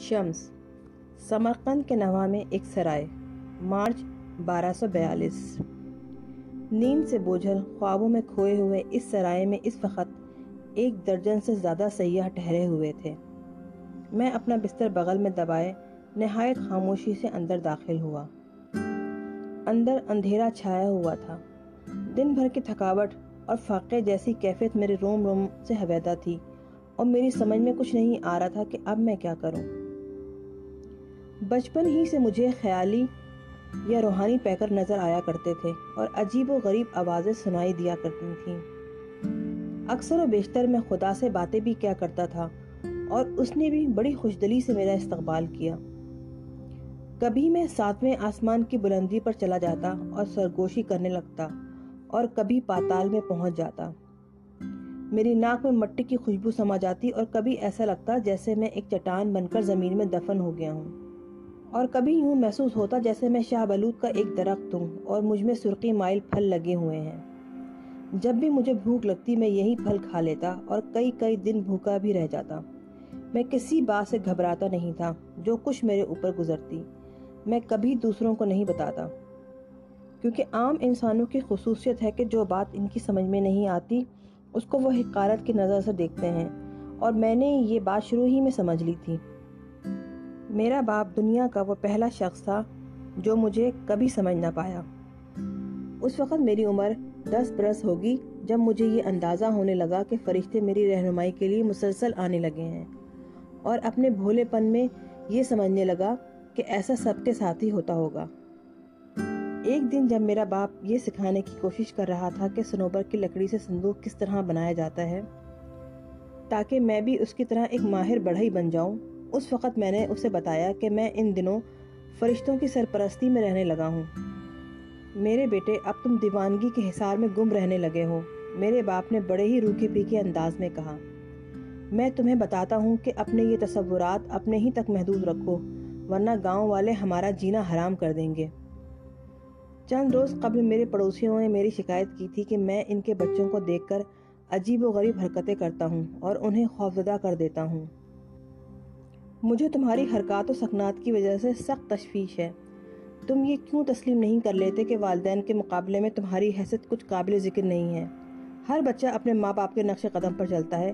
शम्स, समरकंद के नवा में एक सराय, मार्च 1242। नींद से बोझल ख्वाबों में खोए हुए इस सराय में इस वक्त 1 दर्जन से ज़्यादा सयाह ठहरे हुए थे। मैं अपना बिस्तर बगल में दबाए नहायत खामोशी से अंदर दाखिल हुआ। अंदर अंधेरा छाया हुआ था। दिन भर की थकावट और फाके जैसी कैफियत मेरे रोम रोम से हवेदा थी और मेरी समझ में कुछ नहीं आ रहा था कि अब मैं क्या करूं। बचपन ही से मुझे ख्याली या रूहानी पैकर नजर आया करते थे और अजीब व गरीब आवाज़ें सुनाई दिया करती थीं। अक्सर व बेशतर मैं खुदा से बातें भी किया करता था और उसने भी बड़ी खुशदिली से मेरा इस्तकबाल किया। कभी मैं 7वें आसमान की बुलंदी पर चला जाता और सरगोशी करने लगता और कभी पाताल में पहुंच जाता। मेरी नाक में मिट्टी की खुशबू समा जाती और कभी ऐसा लगता जैसे मैं एक चट्टान बनकर ज़मीन में दफन हो गया हूँ, और कभी यूँ महसूस होता जैसे मैं शाहबलूत का एक दरख्त हूँ और मुझ में सुर्खी माइल फल लगे हुए हैं। जब भी मुझे भूख लगती मैं यही फल खा लेता और कई कई दिन भूखा भी रह जाता। मैं किसी बात से घबराता नहीं था जो कुछ मेरे ऊपर गुजरती। मैं कभी दूसरों को नहीं बताता, क्योंकि आम इंसानों की खुसूसियत है कि जो बात इनकी समझ में नहीं आती उसको वो हिकारत की नज़र से देखते हैं, और मैंने ये बात शुरू ही में समझ ली थी। मेरा बाप दुनिया का वो पहला शख्स था जो मुझे कभी समझ ना पाया। उस वक़्त मेरी उम्र 10 बरस होगी जब मुझे ये अंदाज़ा होने लगा कि फ़रिश्ते मेरी रहनुमाई के लिए मुसलसल आने लगे हैं, और अपने भोलेपन में ये समझने लगा कि ऐसा सबके साथ ही होता होगा। एक दिन जब मेरा बाप ये सिखाने की कोशिश कर रहा था कि सनोबर की लकड़ी से संदूक किस तरह बनाया जाता है ताकि मैं भी उसकी तरह एक माहिर बढ़ई बन जाऊं, उस वक़्त मैंने उसे बताया कि मैं इन दिनों फरिश्तों की सरपरस्ती में रहने लगा हूँ। मेरे बेटे, अब तुम दीवानगी के हिसार में गुम रहने लगे हो, मेरे बाप ने बड़े ही रूखे पीके अंदाज में कहा। मैं तुम्हें बताता हूँ कि अपने ये तसव्वुरात अपने ही तक महदूद रखो, वरना गाँव वाले हमारा जीना हराम कर देंगे। चंद रोज़ कबल मेरे पड़ोसियों ने मेरी शिकायत की थी कि मैं इनके बच्चों को देखकर अजीब व गरीब हरकतें करता हूँ और उन्हें खौफजदा कर देता हूँ। मुझे तुम्हारी हरकत और सकनात की वजह से सख्त तशवीश है। तुम ये क्यों तस्लीम नहीं कर लेते कि वालिदैन के मुकाबले में तुम्हारी हैसियत कुछ काबिल ज़िक्र नहीं है। हर बच्चा अपने माँ बाप के नक्शे कदम पर चलता है,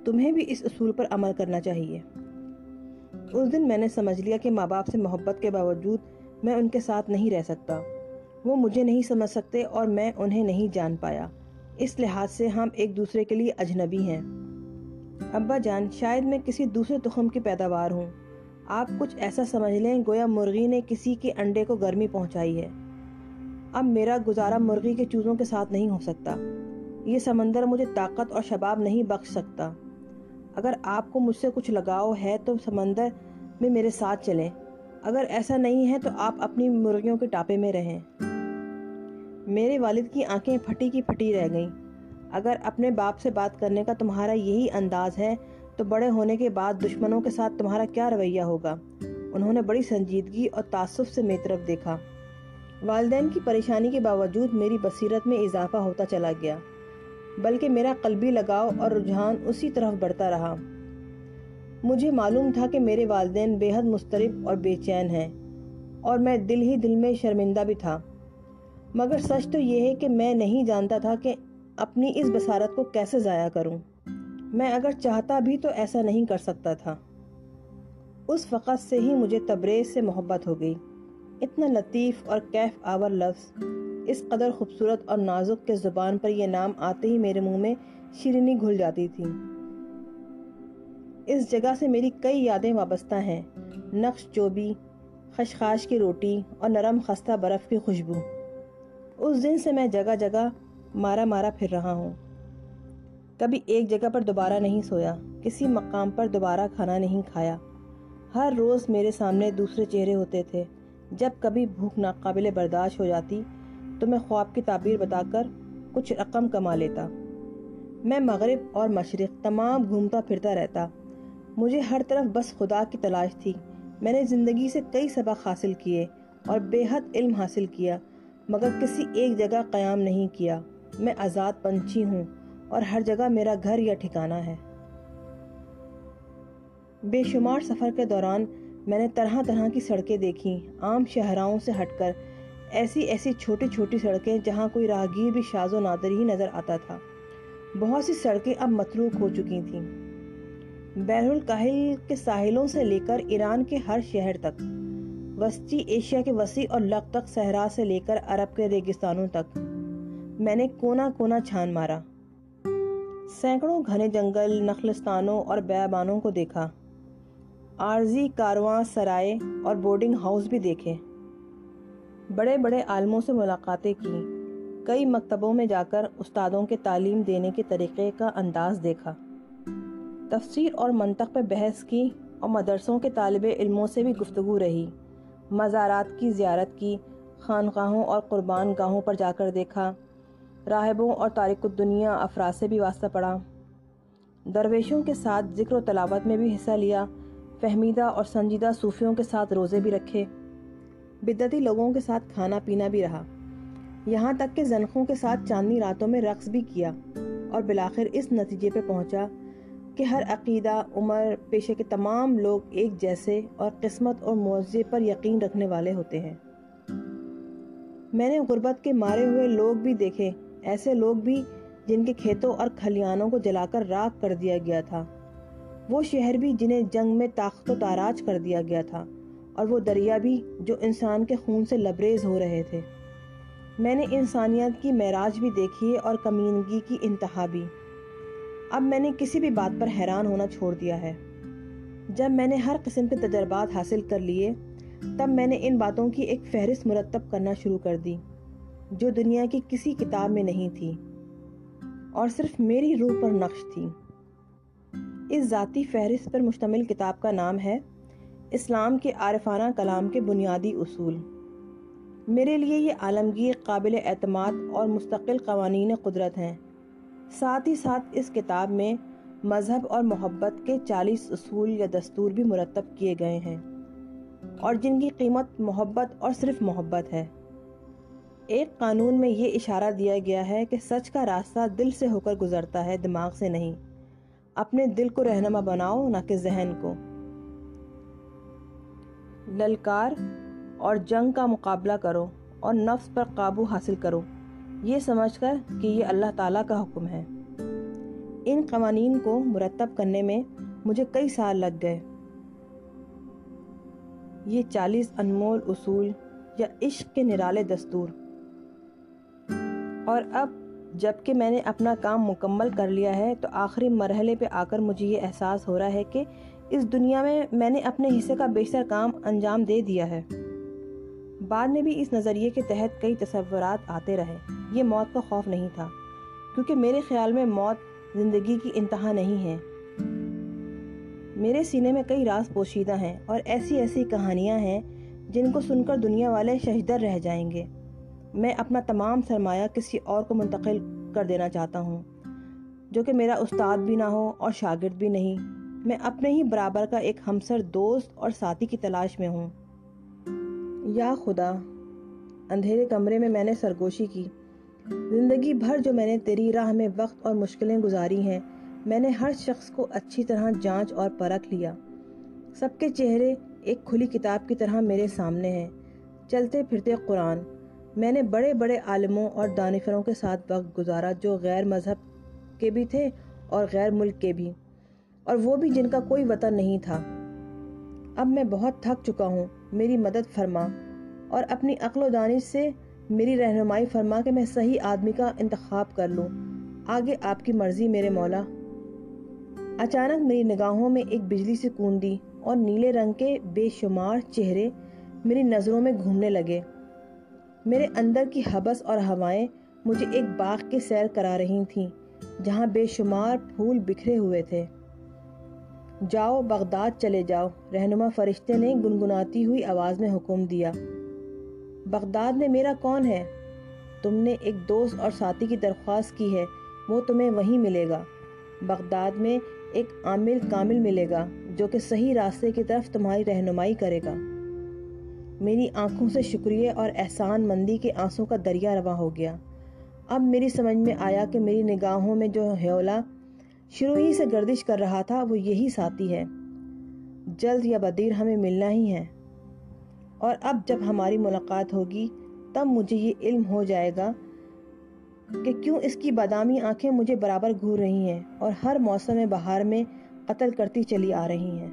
तुम्हें भी इस उसूल पर अमल करना चाहिए। उस दिन मैंने समझ लिया कि माँ बाप से मोहब्बत के बावजूद मैं उनके साथ नहीं रह सकता। वो मुझे नहीं समझ सकते और मैं उन्हें नहीं जान पाया। इस लिहाज से हम एक दूसरे के लिए अजनबी हैं। अब्बा जान, शायद मैं किसी दूसरे तुखम की पैदावार हूँ। आप कुछ ऐसा समझ लें गोया मुर्गी ने किसी के अंडे को गर्मी पहुँचाई है। अब मेरा गुजारा मुर्गी के चूज़ों के साथ नहीं हो सकता। ये समंदर मुझे ताकत और शबाब नहीं बख्श सकता। अगर आपको मुझसे कुछ लगाव है तो समंदर में मेरे साथ चलें, अगर ऐसा नहीं है तो आप अपनी मुर्गियों के टापे में रहें। मेरे वालिद की आंखें फटी की फटी रह गईं। अगर अपने बाप से बात करने का तुम्हारा यही अंदाज है तो बड़े होने के बाद दुश्मनों के साथ तुम्हारा क्या रवैया होगा। उन्होंने बड़ी संजीदगी और तासुफ से मेरी तरफ देखा। वालिदैन की परेशानी के बावजूद मेरी बसीरत में इजाफा होता चला गया, बल्कि मेरा कल्बी लगाव और रुझान उसी तरफ बढ़ता रहा। मुझे मालूम था कि मेरे वालिदैन बेहद मुस्तरिब और बेचैन हैं, और मैं दिल ही दिल में शर्मिंदा भी था। मगर सच तो यह है कि मैं नहीं जानता था कि अपनी इस बसारत को कैसे ज़ाया करूं। मैं अगर चाहता भी तो ऐसा नहीं कर सकता था। उस वक़्त से ही मुझे तबरेज़ से मोहब्बत हो गई। इतना लतीफ़ और कैफ आवर लफ्ज़, इस कदर खूबसूरत और नाजुक के ज़ुबान पर यह नाम आते ही मेरे मुंह में शीरीनी घुल जाती थी। इस जगह से मेरी कई यादें वाबस्ता हैं। नक्श चोबी, खशखाश की रोटी और नरम खस्ता बर्फ़ की खुशबू। उस दिन से मैं जगह जगह मारा मारा फिर रहा हूँ। कभी एक जगह पर दोबारा नहीं सोया, किसी मकाम पर दोबारा खाना नहीं खाया। हर रोज़ मेरे सामने दूसरे चेहरे होते थे। जब कभी भूख नाकाबिले बर्दाश्त हो जाती तो मैं ख्वाब की ताबीर बताकर कुछ रकम कमा लेता। मैं मगरिब और मशरिक़ तमाम घूमता फिरता रहता। मुझे हर तरफ बस खुदा की तलाश थी। मैंने ज़िंदगी से कई सबक हासिल किए और बेहद इल्म हासिल किया, मगर किसी एक जगह क़याम नहीं किया। मैं आज़ाद पंछी हूँ और हर जगह मेरा घर या ठिकाना है। بے شمار سفر کے دوران میں نے طرح طرح کی سڑکیں دیکھیں، عام شاہراہوں سے ہٹ کر ایسی چھوٹی چھوٹی سڑکیں جہاں کوئی راہگیر بھی شاذ و نادر ہی نظر آتا تھا۔ بہت سی سڑکیں اب متروک ہو چکی تھیں، بحر الکاہل کے ساحلوں سے لے کر ایران کے ہر شہر تک، وسطی ایشیا کے وسیع اور لغتق صحرا سے لے کر عرب کے ریگستانوں تک میں نے کونا کونا چھان مارا۔ سینکڑوں گھنے جنگل، نخلستانوں اور بیابانوں کو دیکھا، عارضی کارواں سرائے اور بورڈنگ ہاؤس بھی دیکھے، بڑے بڑے عالموں سے ملاقاتیں کی، کئی مکتبوں میں جا کر استادوں کے تعلیم دینے کے طریقے کا انداز دیکھا، تفسیر اور منطق پہ بحث کی اور مدرسوں کے طالب علموں سے بھی گفتگو رہی، مزارات کی زیارت کی، خانقاہوں اور قربان گاہوں پر جا کر دیکھا، راہبوں اور تارک الدنیا افراد سے بھی واسطہ پڑا، درویشوں کے ساتھ ذکر و تلاوت میں بھی حصہ لیا، فہمیدہ اور سنجیدہ صوفیوں کے ساتھ روزے بھی رکھے، بدعتی لوگوں کے ساتھ کھانا پینا بھی رہا، یہاں تک کہ زنخوں کے ساتھ چاندنی راتوں میں رقص بھی کیا، اور بالآخر اس نتیجے پہ پہنچا کہ ہر عقیدہ، عمر، پیشے کے تمام لوگ ایک جیسے اور قسمت اور معجزے پر یقین رکھنے والے ہوتے ہیں۔ میں نے غربت کے مارے ہوئے لوگ بھی دیکھے، ایسے لوگ بھی جن کے کھیتوں اور کھلیانوں کو جلا کر راکھ کر دیا گیا تھا، وہ شہر بھی جنہیں جنگ میں تاخت و تاراج کر دیا گیا تھا، اور وہ دریا بھی جو انسان کے خون سے لبریز ہو رہے تھے۔ میں نے انسانیت کی معراج بھی دیکھی اور کمینگی کی انتہا بھی۔ اب میں نے کسی بھی بات پر حیران ہونا چھوڑ دیا ہے۔ جب میں نے ہر قسم کے تجربات حاصل کر لیے، تب میں نے ان باتوں کی ایک فہرست مرتب کرنا شروع کر دی، جو دنیا کی کسی کتاب میں نہیں تھی اور صرف میری روح پر نقش تھی۔ اس ذاتی فہرست پر مشتمل کتاب کا نام ہے اسلام کے عارفانہ کلام کے بنیادی اصول۔ میرے لیے یہ عالمگیر، قابل اعتماد اور مستقل قوانین قدرت ہیں۔ ساتھ ہی ساتھ اس کتاب میں مذہب اور محبت کے 40 اصول یا دستور بھی مرتب کیے گئے ہیں، اور جن کی قیمت محبت اور صرف محبت ہے۔ ایک قانون میں یہ اشارہ دیا گیا ہے کہ سچ کا راستہ دل سے ہو کر گزرتا ہے، دماغ سے نہیں۔ اپنے دل کو رہنما بناؤ، نہ کہ ذہن کو۔ للکار اور جنگ کا مقابلہ کرو اور نفس پر قابو حاصل کرو، یہ سمجھ کر کہ یہ اللہ تعالیٰ کا حکم ہے۔ ان قوانین کو مرتب کرنے میں مجھے کئی سال لگ گئے۔ یہ 40 انمول اصول یا عشق کے نرالے دستور۔ اور اب جب کہ میں نے اپنا کام مکمل کر لیا ہے تو آخری مرحلے پہ آ کر مجھے یہ احساس ہو رہا ہے کہ اس دنیا میں نے اپنے حصے کا بیشتر کام انجام دے دیا ہے۔ بعد میں بھی اس نظریے کے تحت کئی تصورات آتے رہے۔ یہ موت کا خوف نہیں تھا، کیونکہ میرے خیال میں موت زندگی کی انتہا نہیں ہے۔ میرے سینے میں کئی راز پوشیدہ ہیں اور ایسی کہانیاں ہیں جن کو سن کر دنیا والے ششدر رہ جائیں گے۔ میں اپنا تمام سرمایہ کسی اور کو منتقل کر دینا چاہتا ہوں، جو کہ میرا استاد بھی نہ ہو اور شاگرد بھی نہیں۔ میں اپنے ہی برابر کا ایک ہمسر، دوست اور ساتھی کی تلاش میں ہوں۔ یا خدا، اندھیرے کمرے میں نے سرگوشی کی۔ زندگی بھر جو میں نے تیری راہ میں وقت اور مشکلیں گزاری ہیں، میں نے ہر شخص کو اچھی طرح جانچ اور پرکھ لیا۔ سب کے چہرے ایک کھلی کتاب کی طرح میرے سامنے ہیں، چلتے پھرتے قرآن۔ میں نے بڑے بڑے عالموں اور دانشوروں کے ساتھ وقت گزارا، جو غیر مذہب کے بھی تھے اور غیر ملک کے بھی، اور وہ بھی جن کا کوئی وطن نہیں تھا۔ اب میں بہت تھک چکا ہوں، میری مدد فرما اور اپنی عقل و دانش سے میری رہنمائی فرما کہ میں صحیح آدمی کا انتخاب کر لوں۔ آگے آپ کی مرضی میرے مولا۔ اچانک میری نگاہوں میں ایک بجلی سی کوندی اور نیلے رنگ کے بے شمار چہرے میری نظروں میں گھومنے لگے۔ میرے اندر کی حبس اور ہوائیں مجھے ایک باغ کی سیر کرا رہی تھیں جہاں بے شمار پھول بکھرے ہوئے تھے۔ جاؤ، بغداد چلے جاؤ، رہنما فرشتے نے گنگناتی ہوئی آواز میں حکم دیا۔ بغداد میں میرا کون ہے؟ تم نے ایک دوست اور ساتھی کی درخواست کی ہے، وہ تمہیں وہیں ملے گا۔ بغداد میں ایک عامل کامل ملے گا جو کہ صحیح راستے کی طرف تمہاری رہنمائی کرے گا۔ میری آنکھوں سے شکریہ اور احسان مندی کے آنسوں کا دریا رواں ہو گیا۔ اب میری سمجھ میں آیا کہ میری نگاہوں میں جو ہیولا شروع ہی سے گردش کر رہا تھا وہ یہی ساتھی ہے۔ جلد یا بدیر ہمیں ملنا ہی ہے، اور اب جب ہماری ملاقات ہوگی تب مجھے یہ علم ہو جائے گا کہ کیوں اس کی بادامی آنکھیں مجھے برابر گھور رہی ہیں اور ہر موسم بہار میں قتل کرتی چلی آ رہی ہیں۔